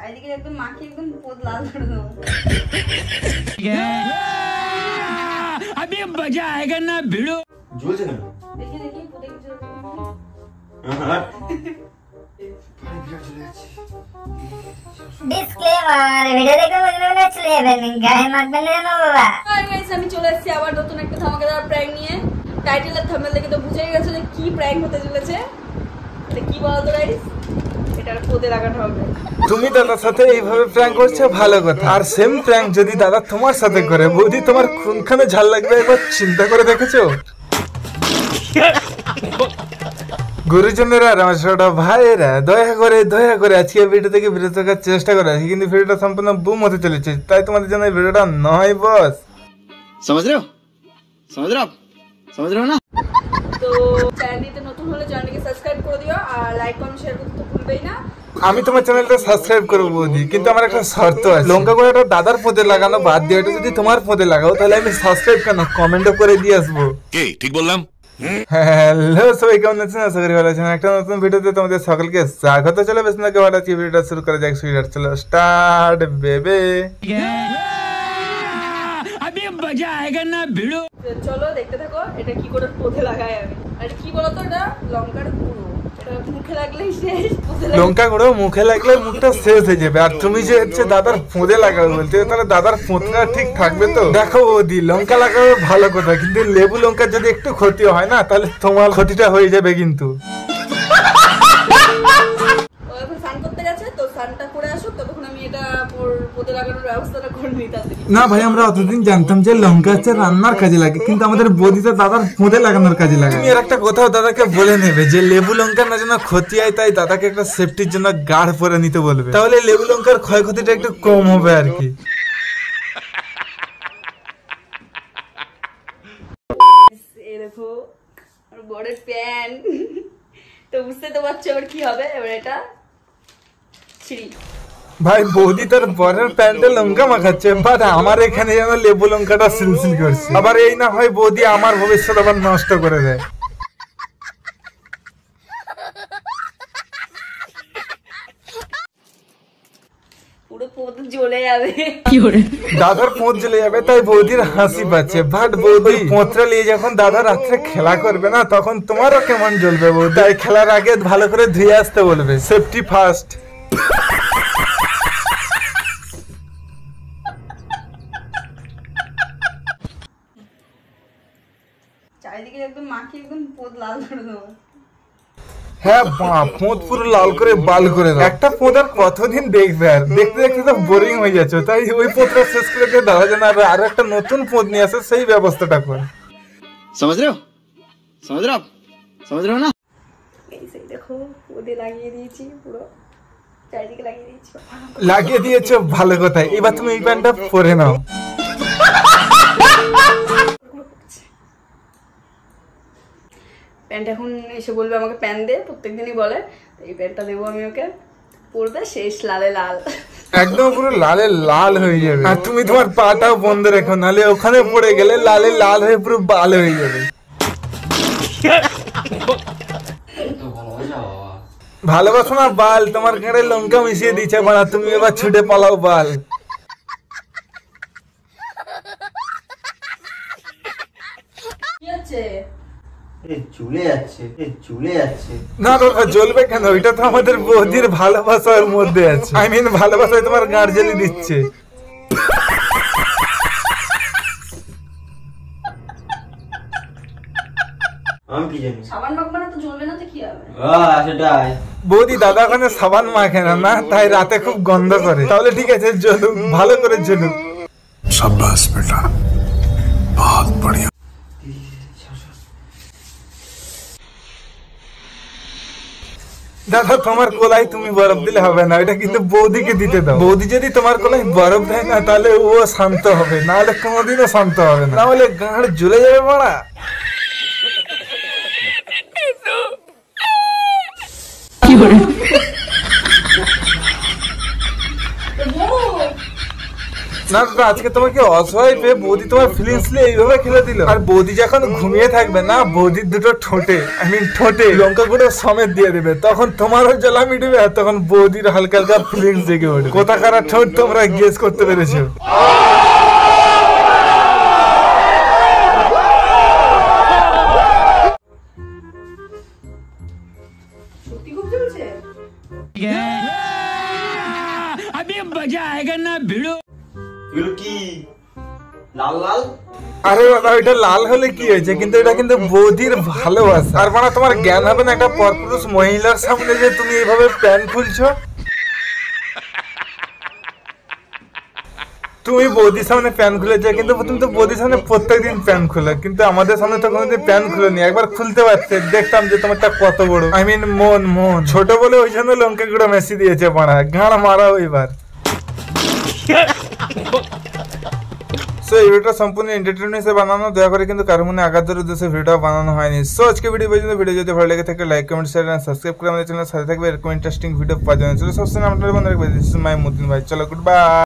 চারিদিকে একদম মাখি একদম পোদ লাল করে দেবো। अभी मजा आएगा ना भिड़ो। জ্বলছে না দেখি দেখি পোদে কিছু ডিসক্লেমার ভিডিও দেখে মনে চলে যাবেন গায়ে মাখবেন না বাবা। গাইস আমি চলে এসেছি আবার নতুন একটা ধামাকাদার প্র্যাঙ্ক নিয়ে। টাইটেল আর থাম্বনেল দেখে তো বুঝেই গেছো যে কি প্র্যাঙ্ক হতে চলেছে। এটা কি বলতো গাইস, এটা পোদে লাগানো হবে। তুমি দাদার সাথে এইভাবে প্র্যাঙ্ক করছো ভালো কথা, আর সেম প্র্যাঙ্ক যদি দাদা তোমার সাথে করে বৌদি তোমার কোনখানে ঝাল লাগবে একবার চিন্তা করে দেখেছো? গুরুজনেরা আর আমার ছোট ভাইয়েরা দয়া করে আজকে ভিডিও থেকে বিরত থাকার চেষ্টা করে আছি, কিন্তু ভিডিওটা সম্পূর্ণ বুম হতে চলেছে, তাই তোমাদের জন্য এই ভিডিওটা নয় বস। समझ रहे हो ना? তো চ্যানেলটিতে নতুন হলে চ্যানেলটিকে সাবস্ক্রাইব করে দিও আর লাইক কমেন্ট শেয়ার করতে তো ভুলবেই না। আমি তোমার চ্যানেলটা সাবস্ক্রাইব করবো বৌদি, কিন্তু আমার একটা শর্ত আছে। লঙ্কা গুঁড়োটা দাদার পদে লাগানো বাদ দিয়ে এটা যদি তোমার পদে লাগাও তাহলে আমি সাবস্ক্রাইব কেন কমেন্টও করে দিয়ে আসবো। ঠিক বললাম? হ্যালো সবাই, কেমন আছেন? আশা করি ভালো আছেন। একটা নতুন ভিডিওতে তোমাদের সকলকে স্বাগত। চলো বেশ না কেউ আজকে ভিডিওটা শুরু করা যাক। চলো স্টার্ট বেবে। अभी मजा आएगा ना भिड़ो। চলো দেখতে থাকো এটা কি করে পোদে লাগাই আমি। আর কি বলতো, এটা লঙ্কার গুঁড়ো, এটা মুখে লাগলেই শেষ। লঙ্কা গুঁড়ো মুখে লাগলে মুখটা শেষ হয়ে যাবে, আর তুমি যে হচ্ছে দাদার ফোঁদে লাগাবে বলতে, তাহলে দাদার ফোঁদটা ঠিক থাকবে তো? দেখো বৌদি, লঙ্কা লাগাবে ভালো কথা, কিন্তু লেবু লঙ্কার যদি একটু ক্ষতি হয় না তাহলে তোমার ক্ষতিটা হয়ে যাবে কিন্তু। না ভাই, আমরা অতদিন জানতাম যে লঙ্কা হচ্ছে রান্নার কাজে লাগে, কিন্তু আমাদের বৌদিতে দাদার ফোঁদে লাগানোর কাজে লাগে। তুমি এর একটা কথাও দাদাকে বলে নেবে যে লেবু লঙ্কার না যেন ক্ষতি হয়, তাই দাদাকে একটা সেফটির জন্য গাঢ় পরে নিতে বলবে, তাহলে লেবু লঙ্কার ক্ষয়ক্ষতিটা একটু কম হবে আর কি। এই দেখো আমার বড়ের প্যান্ট, তো বুঝতে তো পারছো এবার কি হবে। এবার এটা ছিড়ি। ভাই বৌদি তার বরের প্যান্টে লঙ্কা মাখাচ্ছে, বাট আমার এখানে যেন লেবু লঙ্কাটা সিলসিল করছে। আবার এই না হয় বৌদি আমার ভবিষ্যৎ আবার নষ্ট করে দেয়। পুরো পোদ জ্বলে যাবে। দাদার পোঁত জ্বলে যাবে তাই বৌদির হাসি পাচ্ছে, বাট বৌদি পোঁতটা নিয়ে যখন দাদা রাত্রে খেলা করবে না তখন তোমারও কেমন জ্বলবে বৌদি। তাই খেলার আগে ভালো করে ধুয়ে আসতে বলবে, সেফটি ফার্স্ট। চারিদিকে একদম মাখি একদম পোদ লাল করে দেবো। হ্যাঁ পোঁত পুরো লাল করে বাল করে দাও। একটা পোঁত আর কতদিন দেখবে, আর দেখতে দেখতে তো বোরিং হয়ে যাচ্ছে, তাই ওই পোঁতটা শেষ করে দিয়ে দাদা যেন আর একটা নতুন পোঁত নিয়ে আসে সেই ব্যবস্থাটা করে। समझ रहे हो ना? এই সেই দেখো পোদে লাগিয়ে দিয়েছি, পুরো চারিদিকে লাগিয়ে দিয়েছি। লাগিয়ে দিয়েছো ভালো কথা, এবার তুমি এই প্যান্টটা পরে নাও। প্যান্ট এখন এসে বলবে আমাকে প্যান্ট দে, প্রত্যেকদিনই বলে। এই প্যান্টটা দেবো আমি ওকে, পরবে, শেষ লালে লাল। একদম পুরো লালে লাল হয়ে যাবে, আর তুমি তোমার পাটাও বন্ধ রেখো, নালে ওখানে পড়ে গেলে লালে লাল হয়ে পুরো বাল হয়ে যাবে। ভালোবাসো না বাল, তোমার গাড়ে লঙ্কা মিশিয়ে দিচ্ছে বাড়া, তুমি এবার ছুটে পালাও বাল। কি হচ্ছে? না বাবা জ্বলবে কেন, ওইটা তো আমাদের বৌদির ভালোবাসার মধ্যে আছে। আই মিন ভালোবাসায় তোমার গাড় জ্বালিয়ে দিচ্ছে। আমি কি জানি? সাবান মাখবে না তো জ্বলবে না তো কি হবে? সেটাই। বৌদি দাদা ওখানে সাবান মাখে না, না তাই রাতে খুব গন্ধ করে। তাহলে ঠিক আছে জ্বলুক, ভালো করে জ্বলুক। शाबाश बेटा, बहुत बढ़िया। দাদা তোমার কোলাই তুমি বরফ দিলে হবে না, এটা কিন্তু বৌদিকে দিতে দাও। বৌদি যদি তোমার কোলাই বরফ দেয় না তাহলে ও শান্ত হবে, নাহলে কোনোদিনও শান্ত হবে না, নাহলে গাঁড় জ্বলে যাবে বাড়া। না দাদা, আজকে তোমাকে অসহায় পেয়ে বৌদি তোমার ফিলিংস নিয়ে এইভাবে খেলে দিল। আর বৌদি যখন ঘুমিয়ে থাকবে না, বৌদির দুটো ঠোঁটে লঙ্কা গুঁড়ো সমেত দিয়ে দেবে, তখন তোমারও জ্বালা মিটবে আর তখন বৌদির হালকা হালকা ফিলিংস জেগে ওঠে। কোথাকার ঠোঁট তোমরা গেস করতে পেরেছো? সত্যি খুব চলছে। अभी मजा आएगा ना भिड़ो। এগুলো কি লাল লাল? আরে বাবা, এটা লাল হলে কি হয়েছে, কিন্তু এটা কিন্তু বৌদির ভালোবাসা। আর মানে তোমার জ্ঞান হবে না একটা পরপুরুষ মহিলার সামনে যে তুমি এইভাবে প্যান্ট খুলছো। তুমি বৌদির সামনে প্যান্ট খুলেছো, কিন্তু তুমি তো বৌদির সামনে প্রত্যেকদিন প্যান্ট খুলে, কিন্তু আমাদের সামনে তো কোনোদিন প্যান্ট খুলেনি। একবার খুলতে পারতে, দেখতাম যে তোমারটা কত বড়। আই মিন মন ছোট বলে ওই জন্য লঙ্কা গুঁড়ো মেশি দিয়েছে পাড়া, গাঁড় মারাও এবার। সো এই ভিডিওটা সম্পূর্ণ এন্টারটেইনমেন্ট হিসেবে বানানো, দয়া করে কিন্তু কারো মনে আঘাতের উদ্দেশ্যে ভিডিওটা বানানো হয়নি। সো আজকে ভিডিও পর্যন্ত, ভিডিও যদি ভালো লেগে থাকে like comment share and subscribe করে আমাদের চ্যানেলের সাথে থাকবে এরকম ইন্টারেস্টিং ভিডিও পাওয়ার জন্য। চলো সবসময় আপনাদের মনে রাখবে, দিস ইজ মাই মুদিন ভাই। চলো গুড বাই।